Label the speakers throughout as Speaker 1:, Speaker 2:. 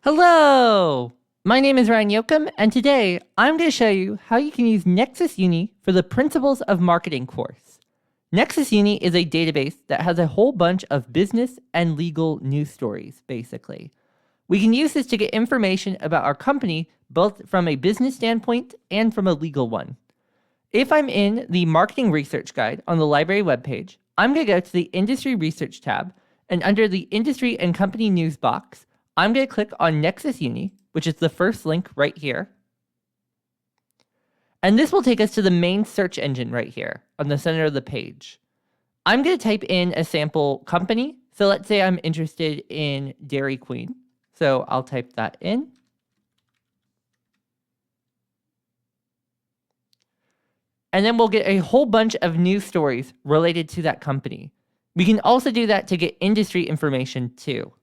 Speaker 1: Hello! My name is Ryan Yoakum, and today I'm going to show you how you can use Nexis Uni for the Principles of Marketing course. Nexis Uni is a database that has a whole bunch of business and legal news stories, basically. We can use this to get information about our company, both from a business standpoint and from a legal one. If I'm in the Marketing Research Guide on the library webpage, I'm going to go to the Industry Research tab, and under the Industry and Company News box, I'm going to click on Nexis Uni, which is the first link right here. And this will take us to the main search engine right here on the center of the page. I'm going to type in a sample company. So let's say I'm interested in Dairy Queen. So I'll type that in. And then we'll get a whole bunch of news stories related to that company. We can also do that to get industry information too.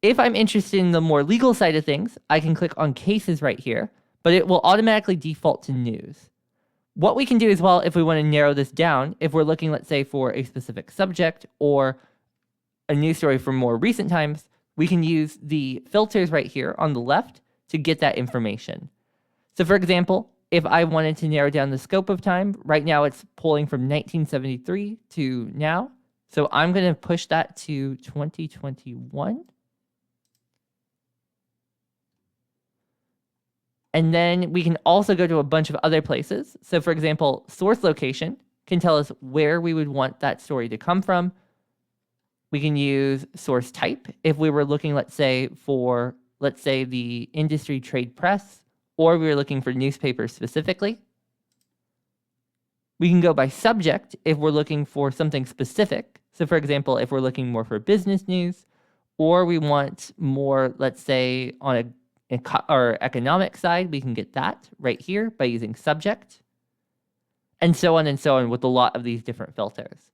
Speaker 1: If I'm interested in the more legal side of things, I can click on cases right here, but it will automatically default to news. What we can do as well, if we want to narrow this down, if we're looking, let's say, for a specific subject or a news story from more recent times, we can use the filters right here on the left to get that information. So for example, if I wanted to narrow down the scope of time, right now it's pulling from 1973 to now. So I'm going to push that to 2021. And then we can also go to a bunch of other places. So for example, source location can tell us where we would want that story to come from. We can use source type if we were looking, let's say, for, let's say, the industry trade press, or we were looking for newspapers specifically. We can go by subject if we're looking for something specific. So for example, if we're looking more for business news, or we want more, let's say, on our economic side, we can get that right here by using subject, and so on with a lot of these different filters.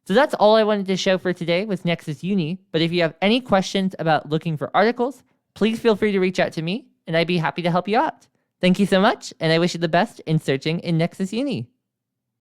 Speaker 1: So that's all I wanted to show for today with Nexis Uni, but if you have any questions about looking for articles, please feel free to reach out to me, and I'd be happy to help you out. Thank you so much, and I wish you the best in searching in Nexis Uni.